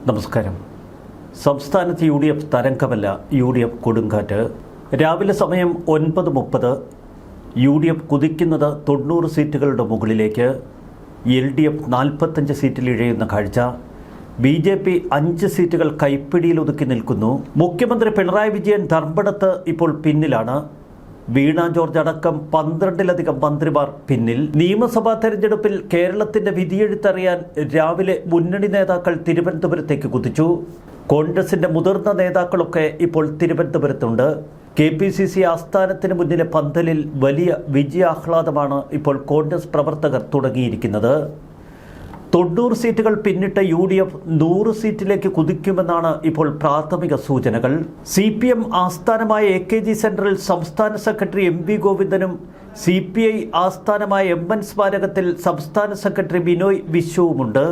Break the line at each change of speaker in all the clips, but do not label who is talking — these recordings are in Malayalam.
നമസ്കാരം. സംസ്ഥാനത്ത് UDF തരംഗമല്ല, UDF കൊടുങ്കാറ്റ്. രാവിലെ സമയം 9:30 UDF കുതിക്കുന്നത് 90 സീറ്റുകളുടെ മുകളിലേക്ക്. LDF 45 സീറ്റിൽ ഇഴയുന്ന കാഴ്ച. BJP 5 സീറ്റുകൾ കൈപ്പിടിയിൽ ഒതുക്കി നിൽക്കുന്നു. മുഖ്യമന്ത്രി പിണറായി വിജയൻ ധർമ്മടത്ത് ഇപ്പോൾ പിന്നിലാണ്. വീണ ജോർജ് അടക്കം 12-ലധികം മന്ത്രിമാർ പിന്നിൽ. നിയമസഭാ തെരഞ്ഞെടുപ്പിൽ കേരളത്തിന്റെ വിധിയെഴുത്തറിയാൻ രാവിലെ മുന്നണി നേതാക്കൾ തിരുവനന്തപുരത്തേക്ക് കുതിച്ചു. കോൺഗ്രസിന്റെ മുതിർന്ന നേതാക്കളൊക്കെ ഇപ്പോൾ തിരുവനന്തപുരത്തുണ്ട്. KPCC ആസ്ഥാനത്തിന് മുന്നിലെ പന്തലിൽ വലിയ വിജയാഹ്ലാദമാണ് ഇപ്പോൾ കോൺഗ്രസ് പ്രവർത്തകർ തുടങ്ങിയിരിക്കുന്നത്. 90 സീറ്റുകൾ പിന്നിട്ട UDF 100 സീറ്റിലേക്ക് കുതിക്കുമെന്നാണ് ഇപ്പോൾ പ്രാഥമിക സൂചനകൾ. CPM ആസ്ഥാനമായ AKG സെന്ററിൽ സംസ്ഥാന സെക്രട്ടറി MV ഗോവിന്ദനും CPI ആസ്ഥാനമായ MN സ്മാരകത്തിൽ സംസ്ഥാന സെക്രട്ടറി ബിനോയ് വിശ്വവുമുണ്ട്.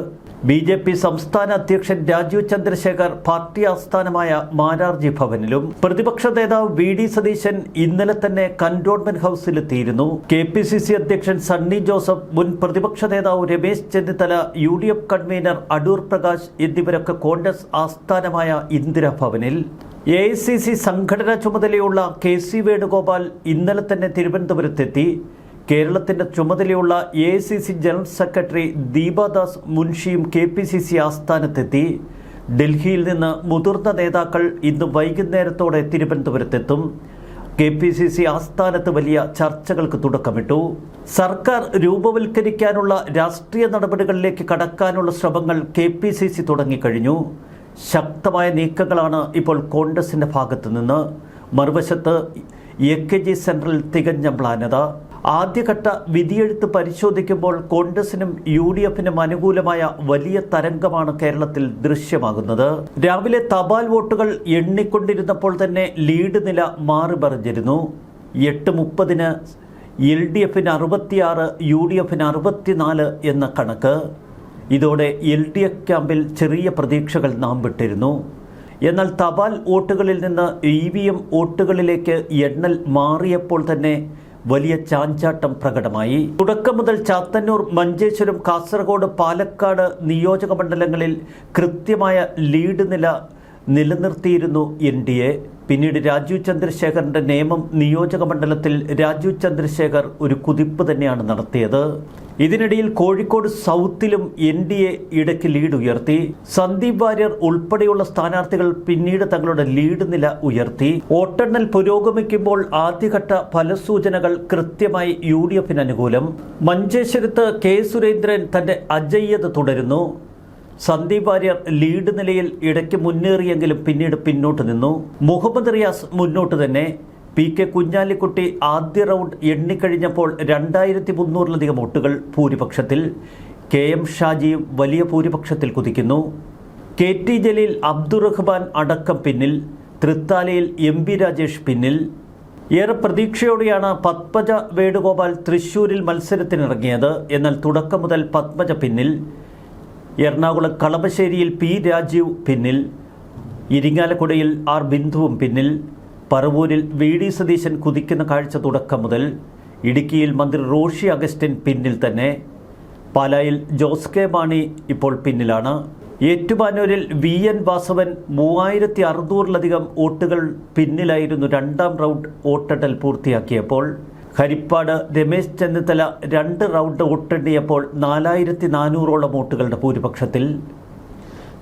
BJP സംസ്ഥാന അധ്യക്ഷൻ രാജീവ് ചന്ദ്രശേഖർ പാർട്ടി ആസ്ഥാനമായ മാരാർജി ഭവനിലും. പ്രതിപക്ഷ നേതാവ് VD സതീശൻ ഇന്നലെ തന്നെ കന്റോൺമെന്റ് ഹൗസിലെത്തിയിരുന്നു. KPCC അധ്യക്ഷൻ സണ്ണി ജോസഫ്, മുൻ പ്രതിപക്ഷ നേതാവ് രമേശ് ചെന്നിത്തല, UDF കൺവീനർ അടൂർ പ്രകാശ് എന്നിവരൊക്കെ കോൺഗ്രസ് ആസ്ഥാനമായ ഇന്ദിരാഭവനിൽ. AICC സംഘടനാ ചുമതലയുള്ള KC വേണുഗോപാൽ ഇന്നലെ തന്നെ തിരുവനന്തപുരത്തെത്തി. കേരളത്തിന്റെ ചുമതലയുള്ള AICC general secretary Deepa Das മുൻഷിയും KPCC ആസ്ഥാനത്തെത്തി. ഡൽഹിയിൽ നിന്ന് മുതിർന്ന നേതാക്കൾ ഇന്ന് വൈകുന്നേരത്തോടെ തിരുവനന്തപുരത്തെത്തും. KPCC ആസ്ഥാനത്ത് വലിയ ചർച്ചകൾക്ക് തുടക്കമിട്ടു. സർക്കാർ രൂപവൽക്കരിക്കാനുള്ള രാഷ്ട്രീയ നടപടികളിലേക്ക് കടക്കാനുള്ള ശ്രമങ്ങൾ KPCC തുടങ്ങിക്കഴിഞ്ഞു. ശക്തമായ നീക്കങ്ങളാണ് ഇപ്പോൾ കോൺഗ്രസിന്റെ ഭാഗത്തു നിന്ന്. മറുവശത്ത് AKG സെൻട്രൽ തികഞ്ഞ മ്ലാനത. ആദ്യഘട്ട വിധിയെഴുത്ത് പരിശോധിക്കുമ്പോൾ കോൺഗ്രസിനും UDFനും അനുകൂലമായ വലിയ തരംഗമാണ് കേരളത്തിൽ ദൃശ്യമാകുന്നത്. രാവിലെ തപാൽ വോട്ടുകൾ എണ്ണിക്കൊണ്ടിരുന്നപ്പോൾ തന്നെ ലീഡ് നില മാറി മറിഞ്ഞിരുന്നു. 8:30 LDFന് 66, UDFന് 64 എന്ന കണക്ക്. ഇതോടെ LDF ക്യാമ്പിൽ ചെറിയ പ്രതീക്ഷകൾ നാം വിട്ടിരുന്നു. എന്നാൽ തപാൽ വോട്ടുകളിൽ നിന്ന് EVM വോട്ടുകളിലേക്ക് എണ്ണൽ മാറിയപ്പോൾ തന്നെ വലിയ ചാഞ്ചാട്ടം പ്രകടമായി. തുടക്കം മുതൽ ചാത്തന്നൂർ, മഞ്ചേശ്വരം, കാസർഗോഡ്, പാലക്കാട് നിയോജക മണ്ഡലങ്ങളിൽ കൃത്യമായ ലീഡ് നില നിലനിർത്തിയിരുന്നു NDA. പിന്നീട് രാജീവ് ചന്ദ്രശേഖറിന്റെ നേമം നിയോജക മണ്ഡലത്തിൽ രാജീവ് ചന്ദ്രശേഖർ ഒരു കുതിപ്പ് തന്നെയാണ് നടത്തിയത്. ഇതിനിടയിൽ കോഴിക്കോട് സൗത്തിലും NDA ഇടയ്ക്ക് ലീഡ് ഉയർത്തി. സന്ദീപ് വാര്യർ ഉൾപ്പെടെയുള്ള സ്ഥാനാർത്ഥികൾ പിന്നീട് തങ്ങളുടെ ലീഡ് നില ഉയർത്തി. വോട്ടെണ്ണൽ പുരോഗമിക്കുമ്പോൾ ആദ്യഘട്ട ഫലസൂചനകൾ കൃത്യമായി UDFന് അനുകൂലം. മഞ്ചേശ്വരത്ത് K സുരേന്ദ്രൻ തന്റെ അജയ്യത തുടരുന്നു. സന്ദീപ് വാര്യർ ലീഡ് നിലയിൽ ഇടയ്ക്ക് മുന്നേറിയെങ്കിലും പിന്നീട് പിന്നോട്ട് നിന്നു. മുഹമ്മദ് റിയാസ് മുന്നോട്ട് തന്നെ. PK കുഞ്ഞാലിക്കുട്ടി ആദ്യ റൗണ്ട് എണ്ണിക്കഴിഞ്ഞപ്പോൾ 2300-ലധികം വോട്ടുകൾ ഭൂരിപക്ഷത്തിൽ. KM ഷാജിയും വലിയ ഭൂരിപക്ഷത്തിൽ കുതിക്കുന്നു. KT ജലീൽ, അബ്ദുറഹ്മാൻ അടക്കം പിന്നിൽ. തൃത്താലയിൽ MB രാജേഷ് പിന്നിൽ. ഏറെ പ്രതീക്ഷയോടെയാണ് പത്മജ വേണുഗോപാൽ തൃശ്ശൂരിൽ മത്സരത്തിനിറങ്ങിയത്. എന്നാൽ തുടക്കം മുതൽ പത്മജ പിന്നിൽ. എറണാകുളം കളമശ്ശേരിയിൽ P രാജീവ് പിന്നിൽ. ഇരിങ്ങാലക്കുടയിൽ R ബിന്ദുവും പിന്നിൽ. പറവൂരിൽ VD സതീശൻ കുതിക്കുന്ന കാഴ്ച തുടക്കം മുതൽ. ഇടുക്കിയിൽ മന്ത്രി റോഷി അഗസ്റ്റിൻ പിന്നിൽ തന്നെ. പാലായിൽ ജോസ് കെ മാണി ഇപ്പോൾ പിന്നിലാണ്. ഏറ്റുമാനൂരിൽ VN വാസവൻ 3600-ലധികം വോട്ടുകൾ പിന്നിലായിരുന്നു രണ്ടാം റൗണ്ട് വോട്ടെണ്ണൽ പൂർത്തിയാക്കിയപ്പോൾ. ഹരിപ്പാട് രമേശ് ചെന്നിത്തല 2 റൗണ്ട് വോട്ടെണ്ണിയപ്പോൾ 4400-ഓളം വോട്ടുകളുടെ ഭൂരിപക്ഷത്തിൽ.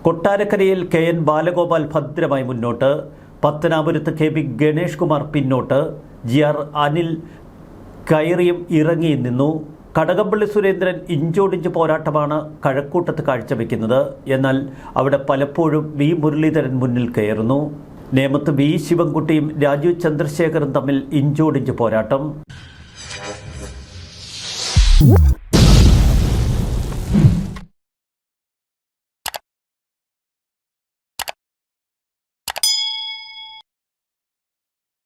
കൊട്ടാരക്കരയിൽ KN ബാലഗോപാൽ ഭദ്രമായി മുന്നോട്ട്. പത്തനാപുരത്ത് KB ഗണേഷ് കുമാർ പിന്നോട്ട്. GR അനിൽ കയറിയും ഇറങ്ങിയും നിന്നു. കടകംപള്ളി സുരേന്ദ്രൻ ഇഞ്ചോടിഞ്ച് പോരാട്ടമാണ് കഴക്കൂട്ടത്ത് കാഴ്ചവെക്കുന്നത്. എന്നാൽ അവിടെ പലപ്പോഴും V മുരളീധരൻ മുന്നിൽ കയറുന്നു. നേമത്ത് V ശിവൻകുട്ടിയും രാജീവ് ചന്ദ്രശേഖറും തമ്മിൽ ഇഞ്ചോടിഞ്ച് പോരാട്ടം.